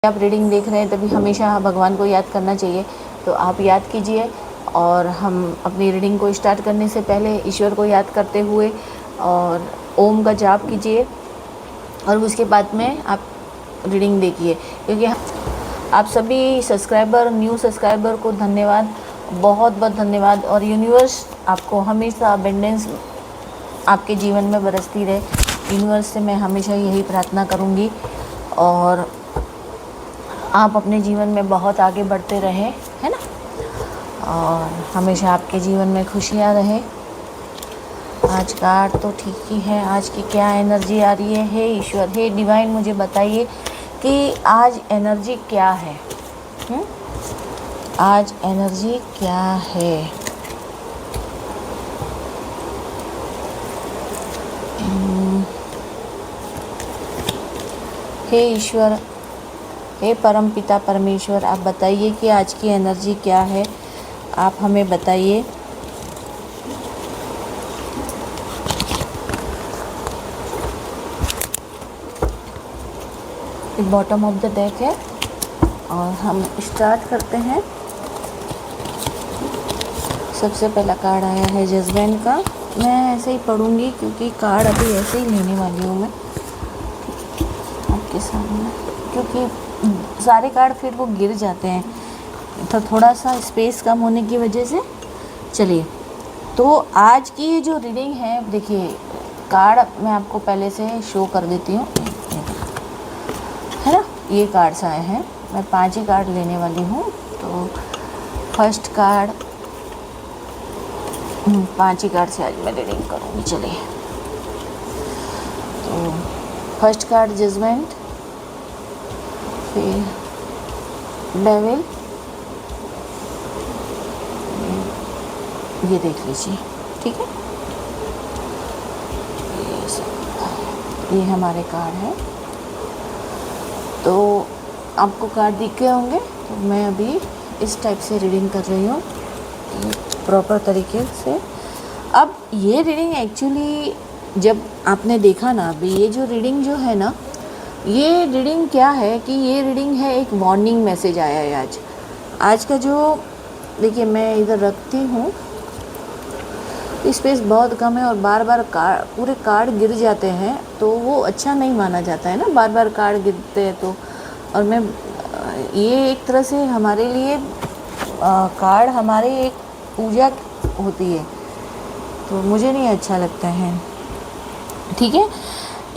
आप रीडिंग देख रहे हैं तभी हमेशा भगवान को याद करना चाहिए, तो आप याद कीजिए। और हम अपनी रीडिंग को स्टार्ट करने से पहले ईश्वर को याद करते हुए और ओम का जाप कीजिए और उसके बाद में आप रीडिंग देखिए। क्योंकि आप सभी सब्सक्राइबर, न्यू सब्सक्राइबर को धन्यवाद, बहुत बहुत धन्यवाद। और यूनिवर्स आपको हमेशा अबंडेंस आपके जीवन में बरसती रहे, यूनिवर्स से मैं हमेशा यही प्रार्थना करूँगी। और आप अपने जीवन में बहुत आगे बढ़ते रहें, है ना, और हमेशा आपके जीवन में खुशियाँ रहे। आज कार्ड तो ठीक ही है, आज की क्या एनर्जी आ रही है? हे ईश्वर, हे डिवाइन, मुझे बताइए कि आज एनर्जी क्या है? आज एनर्जी क्या है? हे ईश्वर, हे परम पिता परमेश्वर, आप बताइए कि आज की एनर्जी क्या है? आप हमें बताइए। बॉटम ऑफ द डेक है और हम स्टार्ट करते हैं। सबसे पहला कार्ड आया है जजमेंट का। मैं ऐसे ही पढ़ूंगी क्योंकि कार्ड अभी ऐसे ही लेने वाली हूँ मैं आपके सामने, क्योंकि सारे कार्ड फिर वो गिर जाते हैं, तो थोड़ा सा स्पेस कम होने की वजह से। चलिए, तो आज की जो रीडिंग है, देखिए कार्ड मैं आपको पहले से शो कर देती हूँ, है ना। ये कार्ड्स आए हैं, मैं 5 ही कार्ड लेने वाली हूँ। तो फर्स्ट कार्ड, 5 ही कार्ड से आज मैं रीडिंग करूँगी। चलिए, तो फर्स्ट कार्ड जजमेंट, फिर डेविल, ये देख लीजिए, ठीक है। ये हमारे कार्ड हैं। तो आपको कार्ड दिख गए होंगे, तो मैं अभी इस टाइप से रीडिंग कर रही हूँ प्रॉपर तरीके से। अब ये रीडिंग एक्चुअली जब आपने देखा ना, अभी ये जो रीडिंग जो है ना, ये रीडिंग क्या है कि ये रीडिंग है, एक वार्निंग मैसेज आया है आज का जो, देखिए मैं इधर रखती हूँ, स्पेस बहुत कम है और बार बार पूरे कार्ड गिर जाते हैं, तो वो अच्छा नहीं माना जाता है ना, बार बार कार्ड गिरते हैं तो। और मैं ये एक तरह से हमारे लिए कार्ड हमारे एक पूजा होती है, तो मुझे नहीं अच्छा लगता है, ठीक है।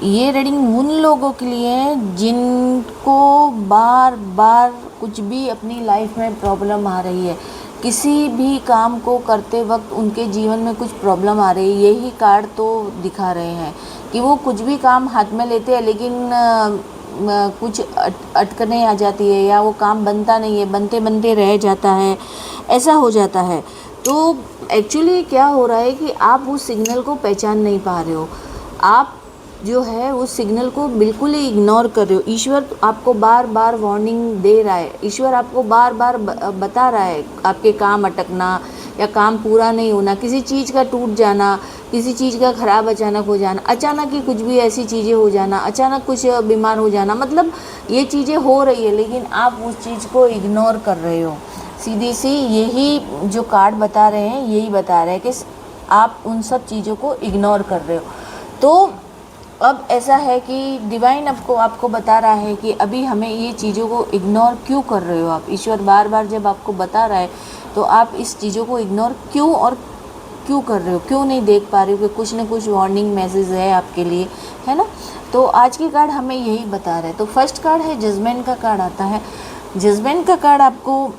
ये रीडिंग उन लोगों के लिए है जिनको बार बार कुछ भी अपनी लाइफ में प्रॉब्लम आ रही है, किसी भी काम को करते वक्त उनके जीवन में कुछ प्रॉब्लम आ रही है। यही कार्ड तो दिखा रहे हैं कि वो कुछ भी काम हाथ में लेते हैं लेकिन कुछ अटकने आ जाती है, या वो काम बनता नहीं है, बनते बनते रह जाता है, ऐसा हो जाता है। तो एक्चुअली क्या हो रहा है कि आप उस सिग्नल को पहचान नहीं पा रहे हो, आप जो है उस सिग्नल को बिल्कुल ही इग्नोर कर रहे हो। ईश्वर आपको बार बार वार्निंग दे रहा है, ईश्वर आपको बार बार बता रहा है, आपके काम अटकना या काम पूरा नहीं होना, किसी चीज़ का टूट जाना, किसी चीज़ का ख़राब अचानक हो जाना, अचानक ही कुछ भी ऐसी चीज़ें हो जाना, अचानक कुछ बीमार हो जाना, मतलब ये चीज़ें हो रही है लेकिन आप उस चीज़ को इग्नोर कर रहे हो। सीधी सी यही जो कार्ड बता रहे हैं, यही बता रहे हैं कि आप उन सब चीज़ों को इग्नोर कर रहे हो। तो अब ऐसा है कि डिवाइन आपको बता रहा है कि अभी हमें ये चीज़ों को इग्नोर क्यों कर रहे हो आप। ईश्वर बार बार जब आपको बता रहा है तो आप इस चीज़ों को इग्नोर क्यों कर रहे हो, क्यों नहीं देख पा रहे हो कि कुछ न कुछ वार्निंग मैसेज है आपके लिए, है ना। तो आज की कार्ड हमें यही बता रहा है। तो फर्स्ट कार्ड है जजमेंट का कार्ड आता है। जजमेंट का कार्ड आपको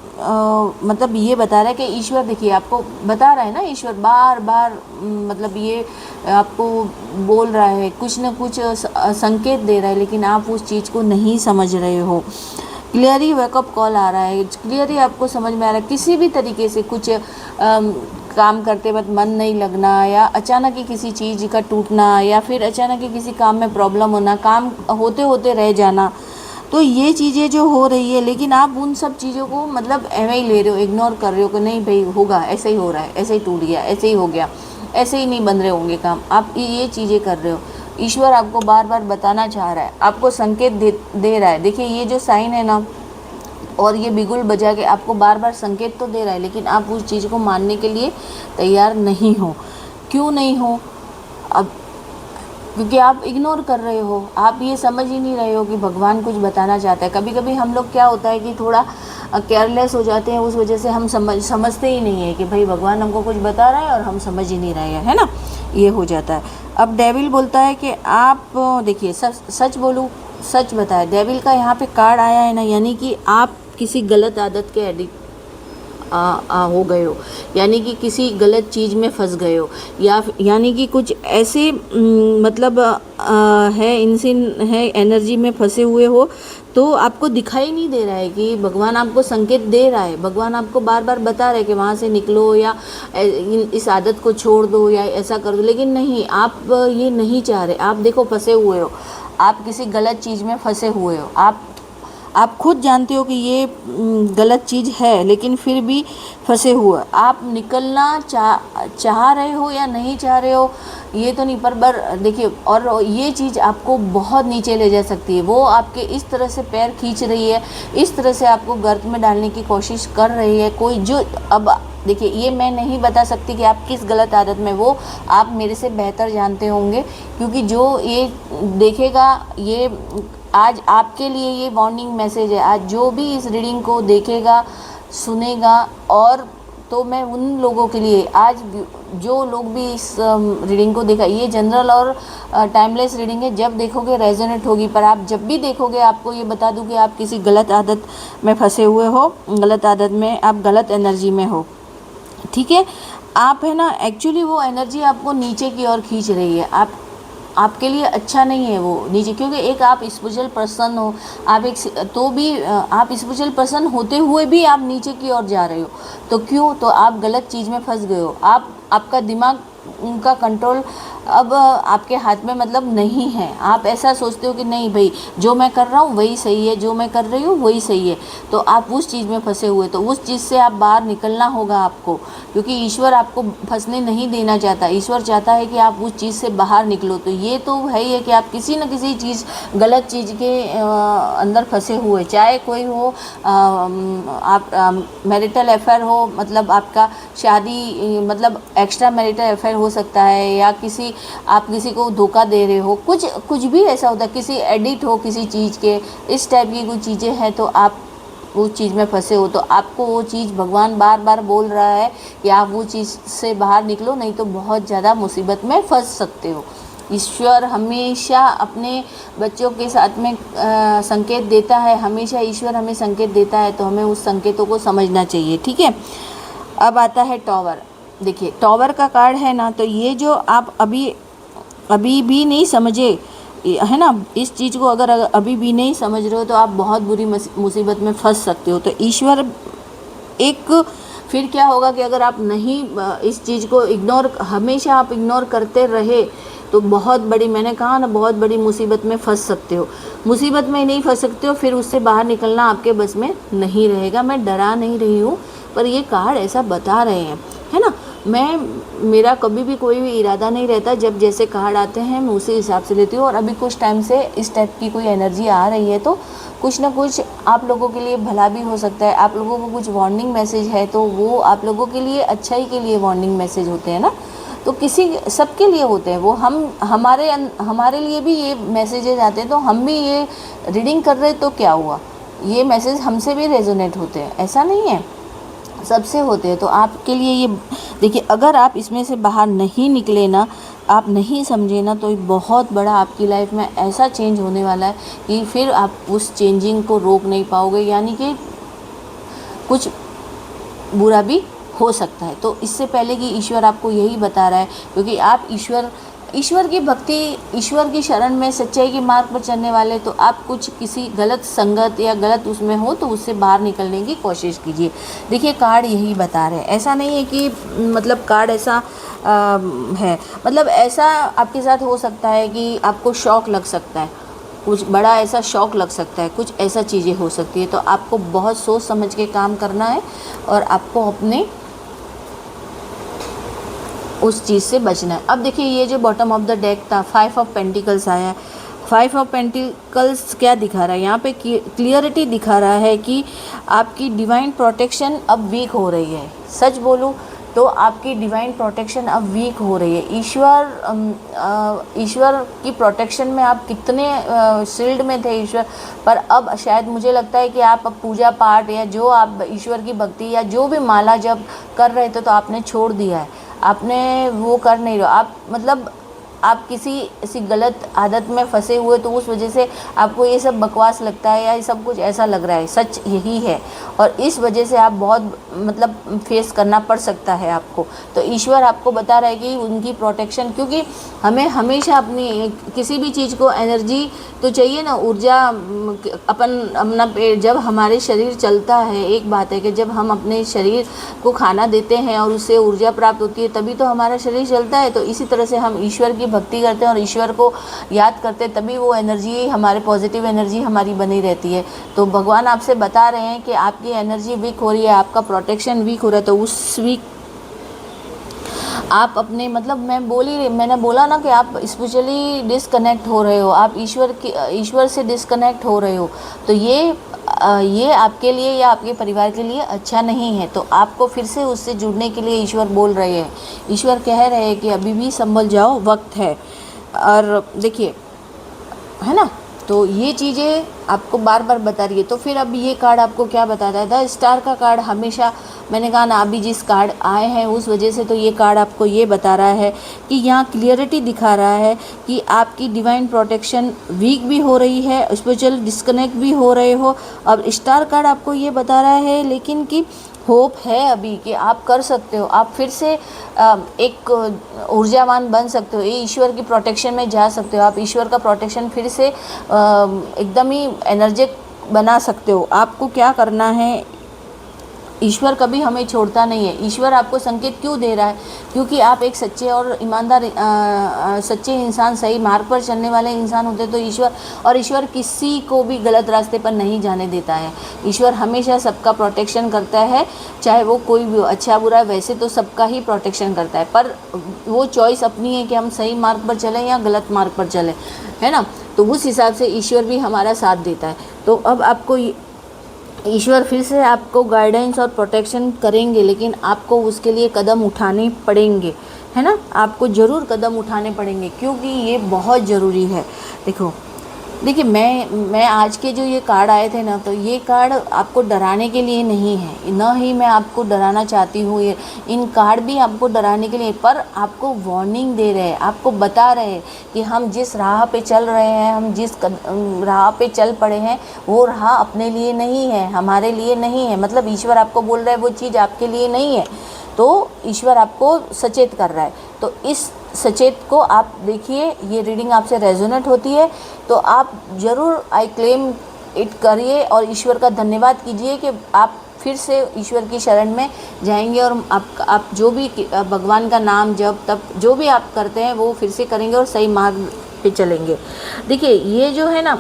मतलब ये बता रहा है कि ईश्वर, देखिए आपको बता रहा है ना, ईश्वर बार बार मतलब ये आपको बोल रहा है, कुछ न कुछ संकेत दे रहा है, लेकिन आप उस चीज़ को नहीं समझ रहे हो। क्लियरली वेकअप कॉल आ रहा है, क्लियरली आपको समझ में आ रहा है, किसी भी तरीके से कुछ काम करते वक्त मन नहीं लगना, या अचानक ही किसी चीज़ का टूटना, या फिर अचानक ही किसी काम में प्रॉब्लम होना, काम होते होते रह जाना, तो ये चीज़ें जो हो रही है, लेकिन आप उन सब चीज़ों को मतलब ऐसे ही ले रहे हो, इग्नोर कर रहे हो कि नहीं भाई होगा, ऐसे ही हो रहा है, ऐसे ही टूट गया, ऐसे ही हो गया, ऐसे ही नहीं बन रहे होंगे काम, आप ये चीज़ें कर रहे हो। ईश्वर आपको बार बार बताना चाह रहा है, आपको संकेत दे रहा है। देखिए ये जो साइन है ना, और ये बिगुल बजा के आपको बार बार संकेत तो दे रहा है, लेकिन आप उस चीज़ को मानने के लिए तैयार नहीं हो। क्यों नहीं हो? अब क्योंकि आप इग्नोर कर रहे हो, आप ये समझ ही नहीं रहे हो कि भगवान कुछ बताना चाहता है। कभी कभी हम लोग क्या होता है कि थोड़ा केयरलेस हो जाते हैं, उस वजह से हम समझते ही नहीं है कि भाई भगवान हमको कुछ बता रहा है और हम समझ ही नहीं रहे हैं, है ना, ये हो जाता है। अब डेविल बोलता है कि आप देखिए सच बोलूँ, सच बताए, डेविल का यहाँ पे कार्ड आया है ना, यानी कि आप किसी गलत आदत के एडिक्ट हो गए हो, यानी कि किसी गलत चीज़ में फंस गए हो, या यानी कि कुछ ऐसे मतलब है इंसिन है एनर्जी में फंसे हुए हो, तो आपको दिखाई नहीं दे रहा है कि भगवान आपको संकेत दे रहा है, भगवान आपको बार बार बता रहे हैं कि वहाँ से निकलो या इस आदत को छोड़ दो या ऐसा कर दो, लेकिन नहीं, आप ये नहीं चाह रहे। आप देखो फंसे हुए हो, आप किसी गलत चीज़ में फंसे हुए हो, आप खुद जानते हो कि ये गलत चीज़ है, लेकिन फिर भी फंसे हुए आप निकलना चाह रहे हो या नहीं चाह रहे हो ये तो नहीं, पर देखिए, और ये चीज़ आपको बहुत नीचे ले जा सकती है। वो आपके इस तरह से पैर खींच रही है, इस तरह से आपको गर्त में डालने की कोशिश कर रही है कोई, जो अब देखिए ये मैं नहीं बता सकती कि आप किस गलत आदत में, वो आप मेरे से बेहतर जानते होंगे, क्योंकि जो ये देखेगा, ये आज आपके लिए ये वार्निंग मैसेज है। आज जो भी इस रीडिंग को देखेगा, सुनेगा, और तो मैं उन लोगों के लिए, आज जो लोग भी इस रीडिंग को देखा, ये जनरल और टाइमलेस रीडिंग है, जब देखोगे रेजोनेट होगी, पर आप जब भी देखोगे आपको ये बता दूं कि आप किसी गलत आदत में फंसे हुए हो, गलत आदत में, आप गलत एनर्जी में हो, ठीक है। आप है ना, एक्चुअली वो एनर्जी आपको नीचे की ओर खींच रही है, आपके लिए अच्छा नहीं है वो नीचे, क्योंकि एक आप स्पिरिचुअल पर्सन हो, आप एक तो भी आप स्पिरिचुअल पर्सन होते हुए भी आप नीचे की ओर जा रहे हो, तो क्यों? तो आप गलत चीज़ में फंस गए हो। आपका दिमाग, उनका कंट्रोल अब आपके हाथ में मतलब नहीं है। आप ऐसा सोचते हो कि नहीं भाई, जो मैं कर रहा हूँ वही सही है, जो मैं कर रही हूँ वही सही है, तो आप उस चीज़ में फंसे हुए, तो उस चीज़ से आप बाहर निकलना होगा आपको, क्योंकि ईश्वर आपको फंसने नहीं देना चाहता। ईश्वर चाहता है कि आप उस चीज़ से बाहर निकलो। तो ये तो है ही है कि आप किसी न किसी चीज़, गलत चीज़ के अंदर फंसे हुए, चाहे कोई हो, आप मैरिटल अफेयर हो, मतलब आपका शादी, मतलब एक्स्ट्रा मैरिटल अफेयर हो सकता है, या आप किसी को धोखा दे रहे हो, कुछ भी ऐसा होता है, किसी एडिक्ट हो किसी चीज़ के, इस टाइप की कुछ चीज़ें हैं, तो आप उस चीज़ में फंसे हो, तो आपको वो चीज़ भगवान बार बार बोल रहा है कि आप वो चीज़ से बाहर निकलो, नहीं तो बहुत ज़्यादा मुसीबत में फंस सकते हो। ईश्वर हमेशा अपने बच्चों के साथ में संकेत देता है, हमेशा ईश्वर हमें संकेत देता है, तो हमें उस संकेतों को समझना चाहिए, ठीक है। अब आता है टॉवर। देखिए टॉवर का कार्ड है ना, तो ये जो आप अभी भी नहीं समझे है ना, इस चीज़ को अगर अभी भी नहीं समझ रहे हो, तो आप बहुत बुरी मुसीबत में फंस सकते हो। तो ईश्वर एक, फिर क्या होगा कि अगर आप नहीं इस चीज़ को हमेशा आप इग्नोर करते रहे, तो बहुत बड़ी, मैंने कहा ना, बहुत बड़ी मुसीबत में फंस सकते हो। मुसीबत में नहीं फंस सकते हो, फिर उससे बाहर निकलना आपके बस में नहीं रहेगा। मैं डरा नहीं रही हूँ, पर ये कार्ड ऐसा बता रहे हैं, है ना। मेरा कभी भी कोई भी इरादा नहीं रहता, जब जैसे कार्ड आते हैं मैं उसी हिसाब से लेती हूँ। और अभी कुछ टाइम से इस टाइप की कोई एनर्जी आ रही है, तो कुछ ना कुछ आप लोगों के लिए भला भी हो सकता है। आप लोगों को कुछ वार्निंग मैसेज है, तो वो आप लोगों के लिए अच्छाई के लिए वार्निंग मैसेज होते हैं ना, तो सबके लिए होते हैं वो। हमारे लिए भी ये मैसेजेज आते हैं, तो हम भी ये रीडिंग कर रहे, तो क्या हुआ, ये मैसेज हमसे भी रेजोनेट होते हैं, ऐसा नहीं है, सबसे होते हैं। तो आपके लिए ये देखिए, अगर आप इसमें से बाहर नहीं निकले ना, आप नहीं समझे ना, तो बहुत बड़ा आपकी लाइफ में ऐसा चेंज होने वाला है कि फिर आप उस चेंजिंग को रोक नहीं पाओगे, यानी कि कुछ बुरा भी हो सकता है। तो इससे पहले कि ईश्वर आपको यही बता रहा है, क्योंकि आप ईश्वर की भक्ति, ईश्वर की शरण में, सच्चाई के मार्ग पर चलने वाले, तो आप किसी गलत संगत या गलत उसमें हो, तो उससे बाहर निकलने की कोशिश कीजिए। देखिए कार्ड यही बता रहे हैं, ऐसा नहीं है कि मतलब कार्ड ऐसा है, मतलब ऐसा आपके साथ हो सकता है कि आपको शौक लग सकता है, कुछ बड़ा ऐसा शौक लग सकता है, कुछ ऐसा चीज़ें हो सकती है। तो आपको बहुत सोच समझ के काम करना है, और आपको अपने उस चीज़ से बचना है। अब देखिए ये जो बॉटम ऑफ द डेक था, 5 ऑफ पेंटिकल्स आया है। 5 ऑफ पेंटिकल्स क्या दिखा रहा है यहाँ पे? क्लियरिटी दिखा रहा है कि आपकी डिवाइन प्रोटेक्शन अब वीक हो रही है। सच बोलूँ तो आपकी डिवाइन प्रोटेक्शन अब वीक हो रही है। ईश्वर की प्रोटेक्शन में आप कितने शील्ड में थे ईश्वर, पर अब शायद मुझे लगता है कि आप अब पूजा पाठ या जो आप ईश्वर की भक्ति या जो भी माला जब कर रहे थे तो आपने छोड़ दिया है, आपने वो कर नहीं रहे, आप मतलब आप किसी ऐसी गलत आदत में फंसे हुए, तो उस वजह से आपको ये सब बकवास लगता है या ये सब कुछ ऐसा लग रहा है। सच यही है, और इस वजह से आप बहुत मतलब फेस करना पड़ सकता है आपको। तो ईश्वर आपको बता रहा है कि उनकी प्रोटेक्शन, क्योंकि हमें हमेशा अपनी किसी भी चीज़ को एनर्जी तो चाहिए ना, ऊर्जा अपना जब हमारे शरीर चलता है, एक बात है कि जब हम अपने शरीर को खाना देते हैं और उससे ऊर्जा प्राप्त होती है तभी तो हमारा शरीर चलता है। तो इसी तरह से हम ईश्वर की भक्ति करते हैं और ईश्वर को याद करते हैं, तभी वो एनर्जी हमारे पॉजिटिव एनर्जी हमारी बनी रहती है। तो भगवान आपसे बता रहे हैं कि आपकी एनर्जी वीक हो रही है, आपका प्रोटेक्शन वीक हो रहा है, तो उस वीक आप अपने मतलब मैंने बोला ना कि आप स्पिरिचुअली डिस्कनेक्ट हो रहे हो, आप ईश्वर से डिस्कनेक्ट हो रहे हो। तो ये आपके लिए या आपके परिवार के लिए अच्छा नहीं है। तो आपको फिर से उससे जुड़ने के लिए ईश्वर बोल रहे हैं, ईश्वर कह रहे हैं कि अभी भी संभल जाओ, वक्त है। और देखिए, है ना, तो ये चीज़ें आपको बार बार बता रही है। तो फिर अब ये कार्ड आपको क्या बताता है? द स्टार का कार्ड हमेशा, मैंने कहा ना, अभी जिस कार्ड आए हैं उस वजह से तो ये कार्ड आपको ये बता रहा है कि यहाँ क्लियरिटी दिखा रहा है कि आपकी डिवाइन प्रोटेक्शन वीक भी हो रही है, स्पिरिचुअल डिस्कनेक्ट भी हो रहे हो। अब स्टार कार्ड आपको ये बता रहा है लेकिन कि होप है अभी कि आप कर सकते हो, आप फिर से एक ऊर्जावान बन सकते हो, ये ईश्वर की प्रोटेक्शन में जा सकते हो, आप ईश्वर का प्रोटेक्शन फिर से एकदम ही एनर्जेटिक बना सकते हो। आपको क्या करना है, ईश्वर कभी हमें छोड़ता नहीं है। ईश्वर आपको संकेत क्यों दे रहा है? क्योंकि आप एक सच्चे और ईमानदार सच्चे इंसान, सही मार्ग पर चलने वाले इंसान होते, तो ईश्वर किसी को भी गलत रास्ते पर नहीं जाने देता है। ईश्वर हमेशा सबका प्रोटेक्शन करता है, चाहे वो कोई भी हो, अच्छा बुरा। वैसे तो सबका ही प्रोटेक्शन करता है, पर वो चॉइस अपनी है कि हम सही मार्ग पर चलें या गलत मार्ग पर चलें, है ना। तो उस हिसाब से ईश्वर भी हमारा साथ देता है। तो अब आपको ईश्वर फिर से आपको गाइडेंस और प्रोटेक्शन करेंगे, लेकिन आपको उसके लिए कदम उठाने पड़ेंगे, है ना। आपको ज़रूर कदम उठाने पड़ेंगे क्योंकि ये बहुत ज़रूरी है। देखिए मैं आज के जो ये कार्ड आए थे ना, तो ये कार्ड आपको डराने के लिए नहीं है, न ही मैं आपको डराना चाहती हूँ। ये इन कार्ड भी आपको डराने के लिए, पर आपको वार्निंग दे रहे हैं, आपको बता रहे हैं कि हम जिस राह पे चल रहे हैं, हम जिस राह पे चल पड़े हैं, वो राह अपने लिए नहीं है, हमारे लिए नहीं है। मतलब ईश्वर आपको बोल रहा है वो चीज़ आपके लिए नहीं है, तो ईश्वर आपको सचेत कर रहा है। तो इस सचेत को आप देखिए, ये रीडिंग आपसे रेजोनेट होती है तो आप ज़रूर आई क्लेम इट करिए और ईश्वर का धन्यवाद कीजिए कि आप फिर से ईश्वर की शरण में जाएंगे और आप जो भी भगवान का नाम जप तप जो भी आप करते हैं वो फिर से करेंगे और सही मार्ग पे चलेंगे। देखिए ये जो है ना,